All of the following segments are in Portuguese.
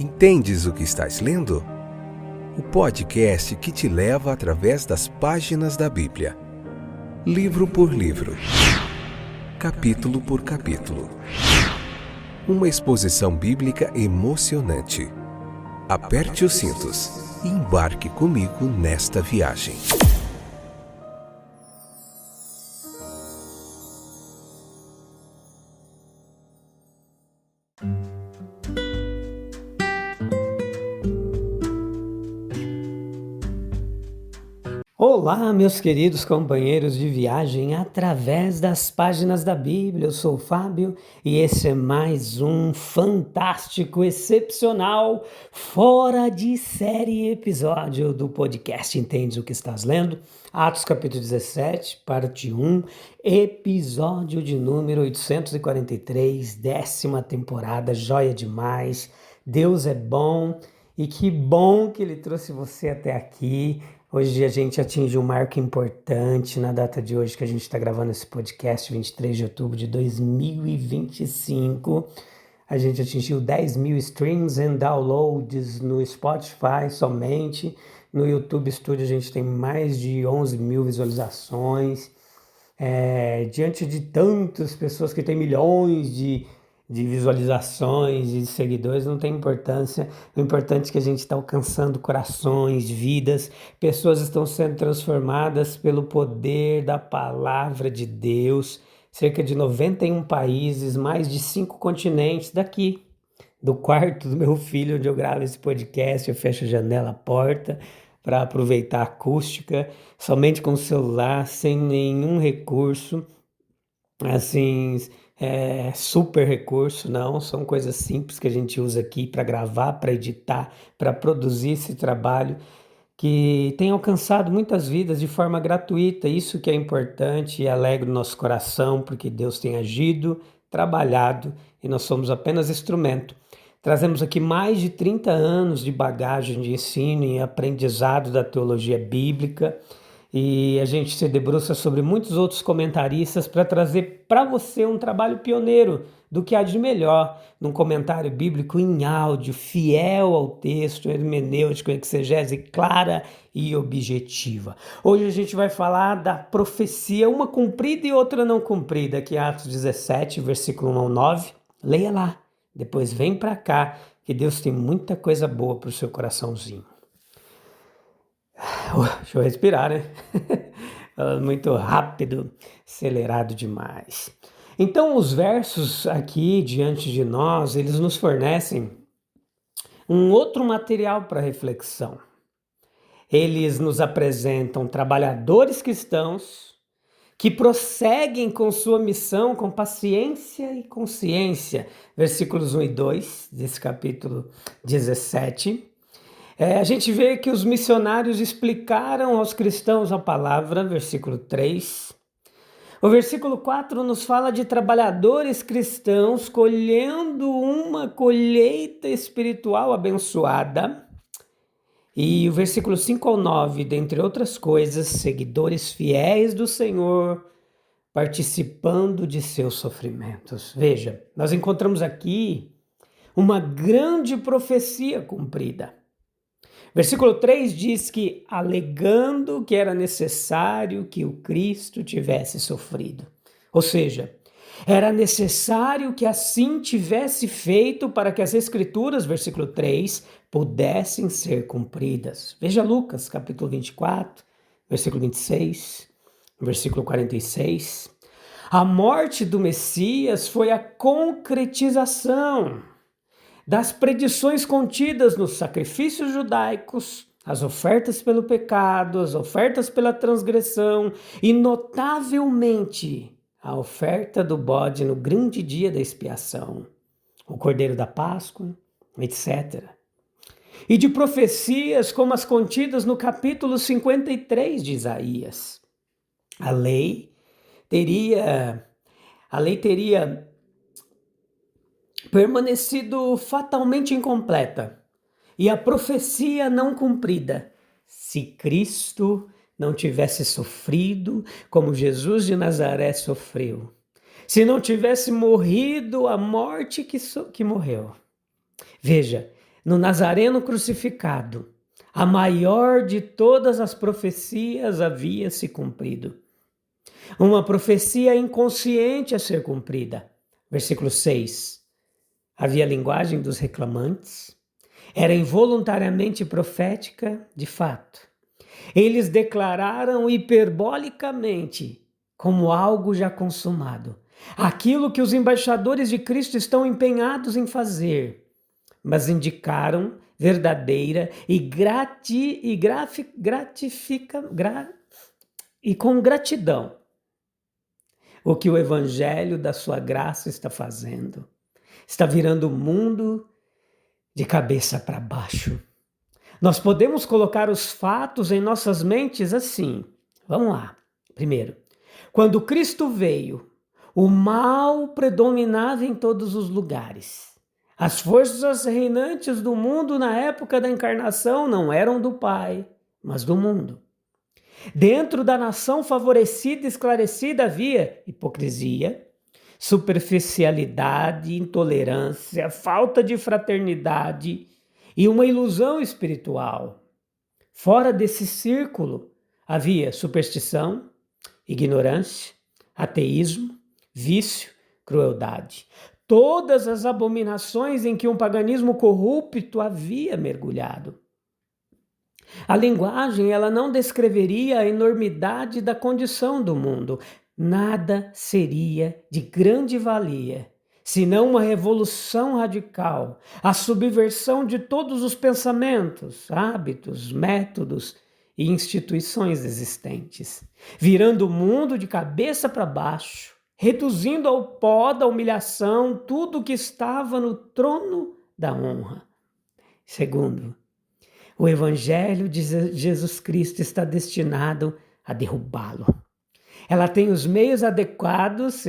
Entendes o que estás lendo? O podcast que te leva através das páginas da Bíblia, livro por livro, capítulo por capítulo. Uma exposição bíblica emocionante. Aperte os cintos e embarque comigo nesta viagem. Olá, meus queridos companheiros de viagem através das páginas da Bíblia. Eu sou o Fábio e esse é mais um fantástico, excepcional, fora de série episódio do podcast Entendes o que estás lendo? Atos capítulo 17, parte 1, episódio de número 843, 10ª temporada, joia demais. Deus é bom e que bom que Ele trouxe você até aqui. Hoje a gente atinge um marco importante na data de hoje que a gente está gravando esse podcast, 23 de outubro de 2025. A gente atingiu 10 mil streams and downloads no Spotify somente. No YouTube Studio a gente tem mais de 11 mil visualizações. Diante de tantas pessoas que têm milhões de visualizações e de seguidores, não tem importância. O importante é que a gente está alcançando corações, vidas, pessoas estão sendo transformadas pelo poder da palavra de Deus. Cerca de 91 países, mais de 5 continentes. Daqui, do quarto do meu filho, onde eu gravo esse podcast, eu fecho a janela, a porta, para aproveitar a acústica, somente com o celular, sem nenhum recurso, assim, super recurso, não, são coisas simples que a gente usa aqui para gravar, para editar, para produzir esse trabalho que tem alcançado muitas vidas de forma gratuita. Isso que é importante e alegra o nosso coração, porque Deus tem agido, trabalhado e nós somos apenas instrumento. Trazemos aqui mais de 30 anos de bagagem de ensino e aprendizado da teologia bíblica, e a gente se debruça sobre muitos outros comentaristas para trazer para você um trabalho pioneiro do que há de melhor num comentário bíblico em áudio, fiel ao texto, hermenêutico, exegese clara e objetiva. Hoje a gente vai falar da profecia, uma cumprida e outra não cumprida, aqui em Atos 17, versículo 1 ao 9. Leia lá, depois vem para cá, que Deus tem muita coisa boa para o seu coraçãozinho. Deixa eu respirar, né? Muito rápido, acelerado demais. Então, os versos aqui diante de nós, eles nos fornecem um outro material para reflexão. Eles nos apresentam trabalhadores cristãos que prosseguem com sua missão com paciência e consciência. Versículos 1 e 2 desse capítulo 17. A gente vê que os missionários explicaram aos cristãos a palavra, versículo 3. O versículo 4 nos fala de trabalhadores cristãos colhendo uma colheita espiritual abençoada. E o versículo 5 ao 9, dentre outras coisas, seguidores fiéis do Senhor, participando de seus sofrimentos. Veja, nós encontramos aqui uma grande profecia cumprida. Versículo 3 diz que, alegando que era necessário que o Cristo tivesse sofrido. Ou seja, era necessário que assim tivesse feito para que as Escrituras, versículo 3, pudessem ser cumpridas. Veja Lucas, capítulo 24, versículo 26, versículo 46. A morte do Messias foi a concretização das predições contidas nos sacrifícios judaicos, as ofertas pelo pecado, as ofertas pela transgressão e, notavelmente, a oferta do bode no grande dia da expiação, o cordeiro da Páscoa, etc. E de profecias como as contidas no capítulo 53 de Isaías. A lei teria permanecido fatalmente incompleta e a profecia não cumprida, se Cristo não tivesse sofrido como Jesus de Nazaré sofreu, se não tivesse morrido a morte que morreu. Veja, no Nazareno crucificado, a maior de todas as profecias havia se cumprido. Uma profecia inconsciente a ser cumprida. Versículo 6. Havia a linguagem dos reclamantes. Era involuntariamente profética, de fato. Eles declararam hiperbolicamente, como algo já consumado, aquilo que os embaixadores de Cristo estão empenhados em fazer, mas indicaram verdadeira e com gratidão o que o Evangelho da sua graça está fazendo. Está virando o mundo de cabeça para baixo. Nós podemos colocar os fatos em nossas mentes assim. Vamos lá. Primeiro, quando Cristo veio, o mal predominava em todos os lugares. As forças reinantes do mundo na época da encarnação não eram do Pai, mas do mundo. Dentro da nação favorecida e esclarecida havia hipocrisia, superficialidade, intolerância, falta de fraternidade e uma ilusão espiritual. Fora desse círculo havia superstição, ignorância, ateísmo, vício, crueldade. Todas as abominações em que um paganismo corrupto havia mergulhado. A linguagem, ela não descreveria a enormidade da condição do mundo. Nada seria de grande valia, senão uma revolução radical, a subversão de todos os pensamentos, hábitos, métodos e instituições existentes, virando o mundo de cabeça para baixo, reduzindo ao pó da humilhação tudo que estava no trono da honra. Segundo, o Evangelho de Jesus Cristo está destinado a derrubá-lo. Ele tem os meios adequados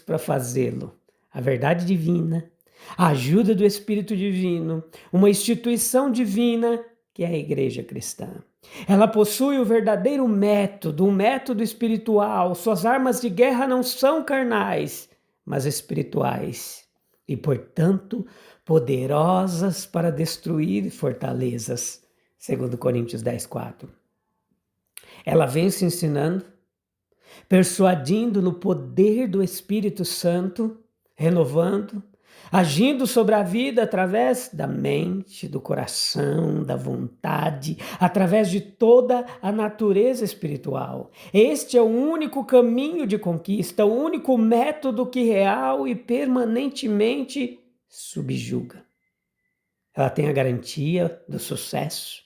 para fazê-lo. A verdade divina, a ajuda do Espírito Divino, uma instituição divina que é a Igreja Cristã. Ela possui o verdadeiro método, um método espiritual. Suas armas de guerra não são carnais, mas espirituais. E, portanto, poderosas para destruir fortalezas, segundo Coríntios 10:4. Ela vem se ensinando, persuadindo no poder do Espírito Santo, renovando, agindo sobre a vida através da mente, do coração, da vontade, através de toda a natureza espiritual. Este é o único caminho de conquista, o único método que real e permanentemente subjuga. Ela tem a garantia do sucesso,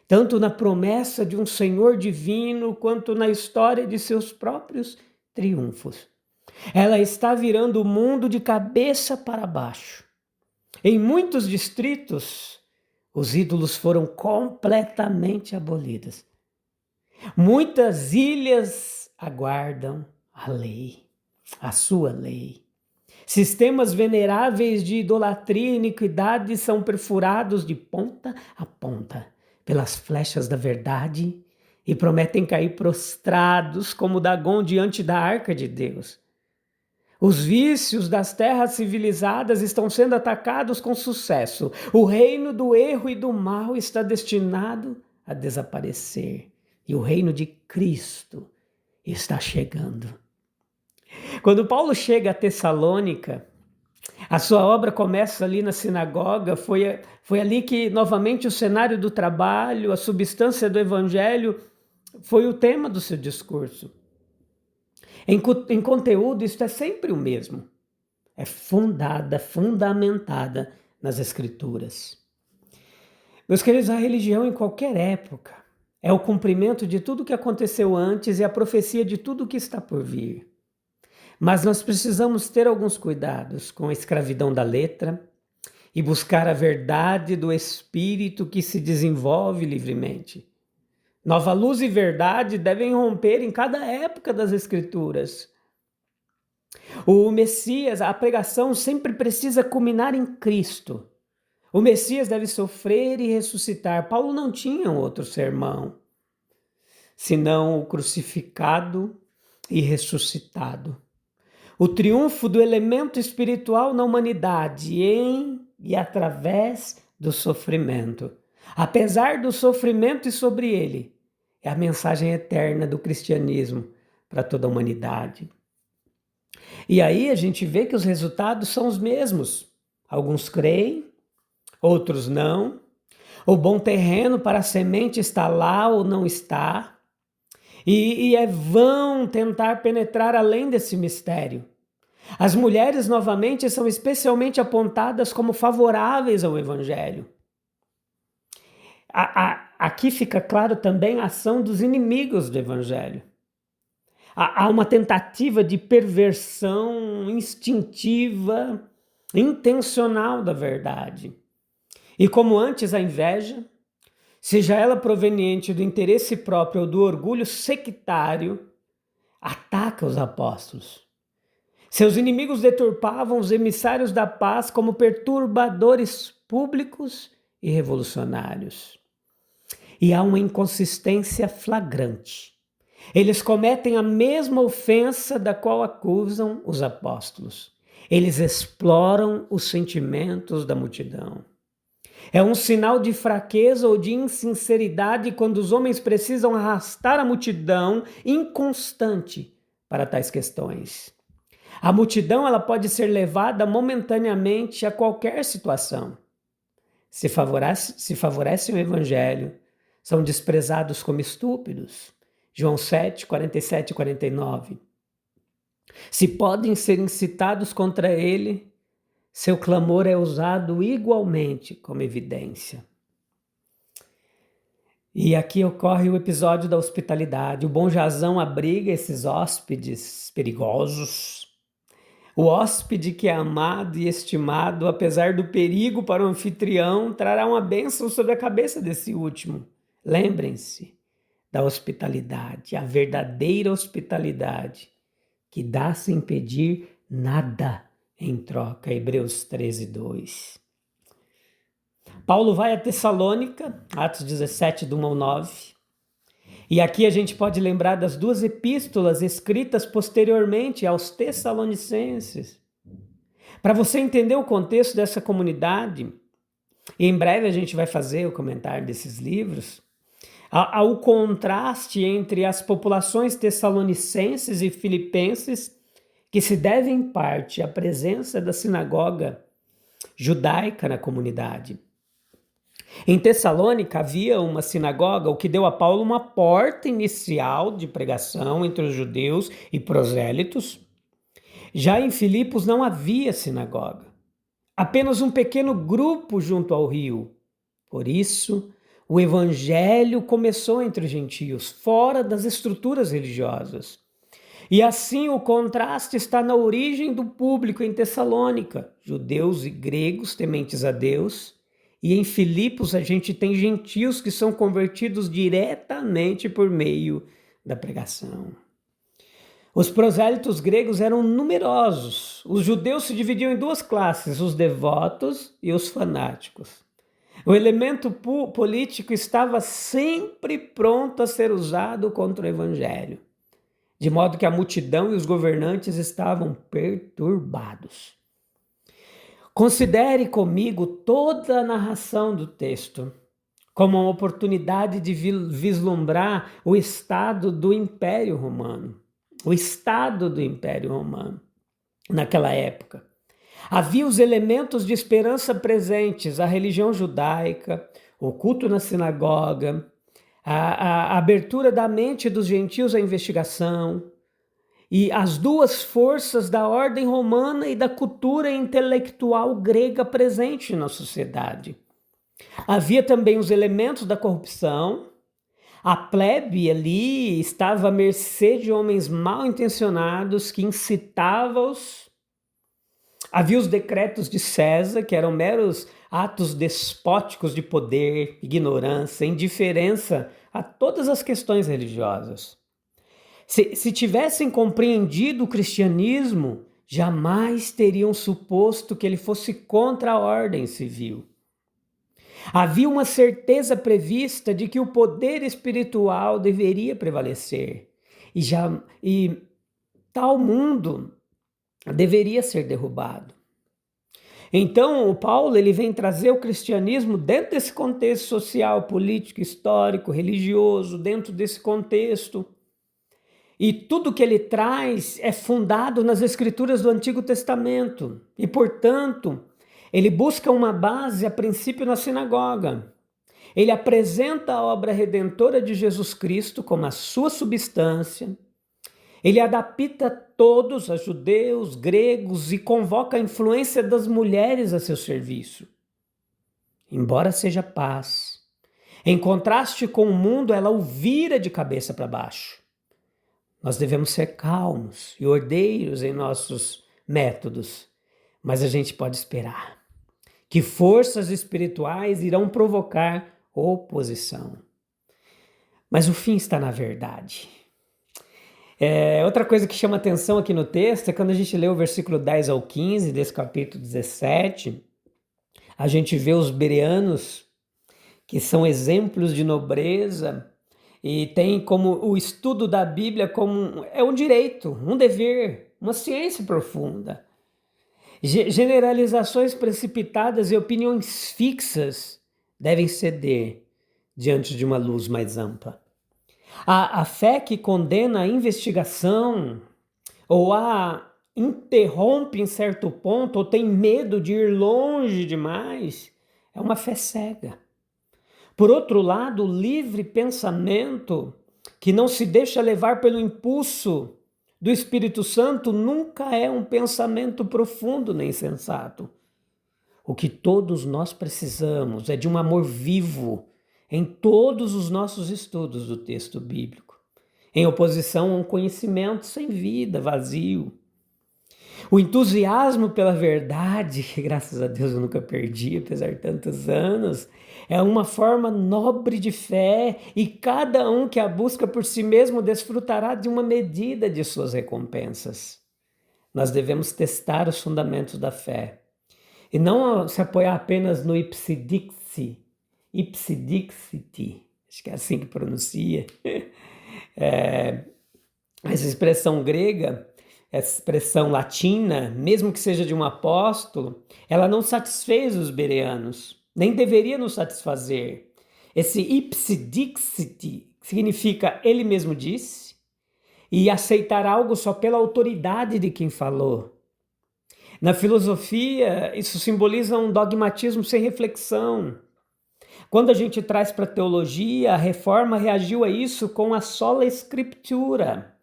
tanto na promessa de um Senhor divino, quanto na história de seus próprios triunfos. Ela está virando o mundo de cabeça para baixo. Em muitos distritos, os ídolos foram completamente abolidos. Muitas ilhas aguardam a lei, a sua lei. Sistemas veneráveis de idolatria e iniquidade são perfurados de ponta a ponta pelas flechas da verdade e prometem cair prostrados como Dagom diante da arca de Deus. Os vícios das terras civilizadas estão sendo atacados com sucesso. O reino do erro e do mal está destinado a desaparecer. E o reino de Cristo está chegando. Quando Paulo chega a Tessalônica, a sua obra começa ali na sinagoga. Foi ali que novamente o cenário do trabalho, a substância do evangelho, foi o tema do seu discurso. Em conteúdo, isso é sempre o mesmo. É fundamentada nas Escrituras. Meus queridos, a religião em qualquer época é o cumprimento de tudo que aconteceu antes e a profecia de tudo que está por vir. Mas nós precisamos ter alguns cuidados com a escravidão da letra e buscar a verdade do Espírito que se desenvolve livremente. Nova luz e verdade devem romper em cada época das Escrituras. O Messias, a pregação sempre precisa culminar em Cristo. O Messias deve sofrer e ressuscitar. Paulo não tinha outro sermão, senão o crucificado e ressuscitado. O triunfo do elemento espiritual na humanidade em e através do sofrimento. Apesar do sofrimento e sobre ele, é a mensagem eterna do cristianismo para toda a humanidade. E aí a gente vê que os resultados são os mesmos. Alguns creem, outros não. O bom terreno para a semente está lá ou não está. E é vão tentar penetrar além desse mistério. As mulheres, novamente, são especialmente apontadas como favoráveis ao Evangelho. Aqui fica claro também a ação dos inimigos do Evangelho. Há uma tentativa de perversão instintiva, intencional da verdade. E como antes a inveja, seja ela proveniente do interesse próprio ou do orgulho sectário, ataca os apóstolos. Seus inimigos deturpavam os emissários da paz como perturbadores públicos e revolucionários. E há uma inconsistência flagrante. Eles cometem a mesma ofensa da qual acusam os apóstolos. Eles exploram os sentimentos da multidão. É um sinal de fraqueza ou de insinceridade quando os homens precisam arrastar a multidão inconstante para tais questões. A multidão ela pode ser levada momentaneamente a qualquer situação. Se favorecem o evangelho, são desprezados como estúpidos. João 7, 47 e 49. Se podem ser incitados contra ele, seu clamor é usado igualmente como evidência. E aqui ocorre o episódio da hospitalidade. O bom Jasão abriga esses hóspedes perigosos. O hóspede que é amado e estimado, apesar do perigo para o anfitrião, trará uma bênção sobre a cabeça desse último. Lembrem-se da hospitalidade, a verdadeira hospitalidade, que dá sem pedir nada em troca. Hebreus 13, 2. Paulo vai a Tessalônica, Atos 17, do 1 ao 9. E aqui a gente pode lembrar das duas epístolas escritas posteriormente aos Tessalonicenses. Para você entender o contexto dessa comunidade, e em breve a gente vai fazer o comentário desses livros, há o contraste entre as populações tessalonicenses e filipenses, que se deve em parte à presença da sinagoga judaica na comunidade. Em Tessalônica havia uma sinagoga, o que deu a Paulo uma porta inicial de pregação entre os judeus e prosélitos. Já em Filipos não havia sinagoga, apenas um pequeno grupo junto ao rio. Por isso, o evangelho começou entre os gentios, fora das estruturas religiosas. E assim o contraste está na origem do público em Tessalônica, judeus e gregos tementes a Deus. E em Filipos a gente tem gentios que são convertidos diretamente por meio da pregação. Os prosélitos gregos eram numerosos. Os judeus se dividiam em duas classes, os devotos e os fanáticos. O elemento político estava sempre pronto a ser usado contra o evangelho, de modo que a multidão e os governantes estavam perturbados. Considere comigo toda a narração do texto como uma oportunidade de vislumbrar o estado do Império Romano. O estado do Império Romano naquela época. Havia os elementos de esperança presentes, a religião judaica, o culto na sinagoga, a abertura da mente dos gentios à investigação, e as duas forças da ordem romana e da cultura intelectual grega presente na sociedade. Havia também os elementos da corrupção. A plebe ali estava à mercê de homens mal intencionados que incitavam-os. Havia os decretos de César, que eram meros atos despóticos de poder, ignorância, indiferença a todas as questões religiosas. Se tivessem compreendido o cristianismo, jamais teriam suposto que ele fosse contra a ordem civil. Havia uma certeza prevista de que o poder espiritual deveria prevalecer e tal mundo deveria ser derrubado. Então, o Paulo ele vem trazer o cristianismo dentro desse contexto social, político, histórico, religioso, dentro desse contexto. E tudo que ele traz é fundado nas escrituras do Antigo Testamento. E, portanto, ele busca uma base, a princípio, na sinagoga. Ele apresenta a obra redentora de Jesus Cristo como a sua substância. Ele adapta todos, a judeus, gregos, e convoca a influência das mulheres a seu serviço. Embora seja paz, em contraste com o mundo, ela o vira de cabeça para baixo. Nós devemos ser calmos e ordeiros em nossos métodos, mas a gente pode esperar que forças espirituais irão provocar oposição. Mas o fim está na verdade. Outra coisa que chama atenção aqui no texto é quando a gente lê o versículo 10 ao 15 desse capítulo 17, a gente vê os bereanos, que são exemplos de nobreza, e tem como o estudo da Bíblia como um direito, um dever, uma ciência profunda. Generalizações precipitadas e opiniões fixas devem ceder diante de uma luz mais ampla. A fé que condena a investigação ou a interrompe em certo ponto ou tem medo de ir longe demais é uma fé cega. Por outro lado, o livre pensamento que não se deixa levar pelo impulso do Espírito Santo nunca é um pensamento profundo nem sensato. O que todos nós precisamos é de um amor vivo em todos os nossos estudos do texto bíblico, em oposição a um conhecimento sem vida, vazio. O entusiasmo pela verdade, que graças a Deus eu nunca perdi, apesar de tantos anos, é uma forma nobre de fé e cada um que a busca por si mesmo desfrutará de uma medida de suas recompensas. Nós devemos testar os fundamentos da fé e não se apoiar apenas no ipsidixit, acho que é assim que pronuncia, essa expressão grega, essa expressão latina, mesmo que seja de um apóstolo, ela não satisfez os bereanos, nem deveria nos satisfazer. Esse ipsidixit significa ele mesmo disse e aceitar algo só pela autoridade de quem falou. Na filosofia, isso simboliza um dogmatismo sem reflexão. Quando a gente traz para a teologia, a Reforma reagiu a isso com a sola escritura.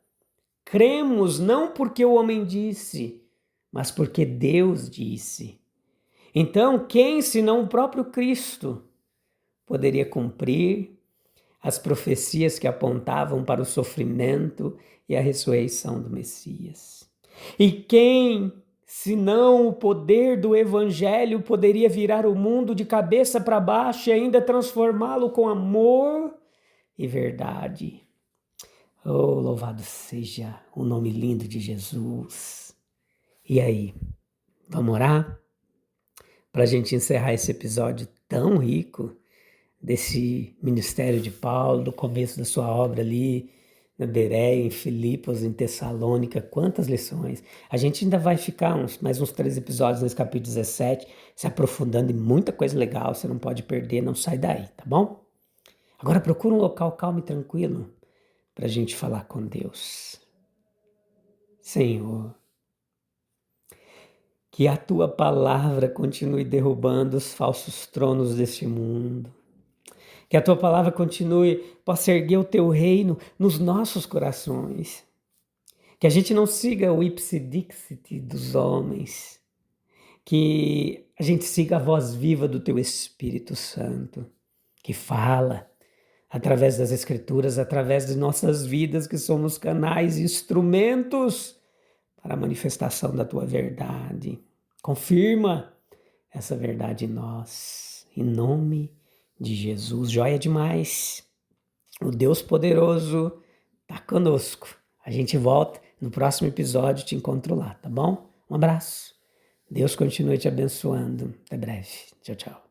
Cremos não porque o homem disse, mas porque Deus disse. Então, quem, senão o próprio Cristo, poderia cumprir as profecias que apontavam para o sofrimento e a ressurreição do Messias? E quem, senão o poder do Evangelho, poderia virar o mundo de cabeça para baixo e ainda transformá-lo com amor e verdade? Oh, louvado seja o nome lindo de Jesus. E aí, vamos orar? Para a gente encerrar esse episódio tão rico desse ministério de Paulo, do começo da sua obra ali, na Bereia, em Filipos, em Tessalônica, quantas lições. A gente ainda vai ficar mais uns 3 episódios nesse capítulo 17, se aprofundando em muita coisa legal, você não pode perder, não sai daí, tá bom? Agora procura um local calmo e tranquilo para a gente falar com Deus. Senhor, que a Tua palavra continue derrubando os falsos tronos deste mundo. Que a Tua palavra possa erguer o Teu reino nos nossos corações. Que a gente não siga o ipsidixit dos homens. Que a gente siga a voz viva do Teu Espírito Santo, que fala através das Escrituras, através de nossas vidas, que somos canais e instrumentos para a manifestação da Tua verdade. Confirma essa verdade em nós, em nome de Jesus. Joia demais. O Deus poderoso está conosco. A gente volta no próximo episódio, te encontro lá, tá bom? Um abraço. Deus continue te abençoando. Até breve. Tchau, tchau.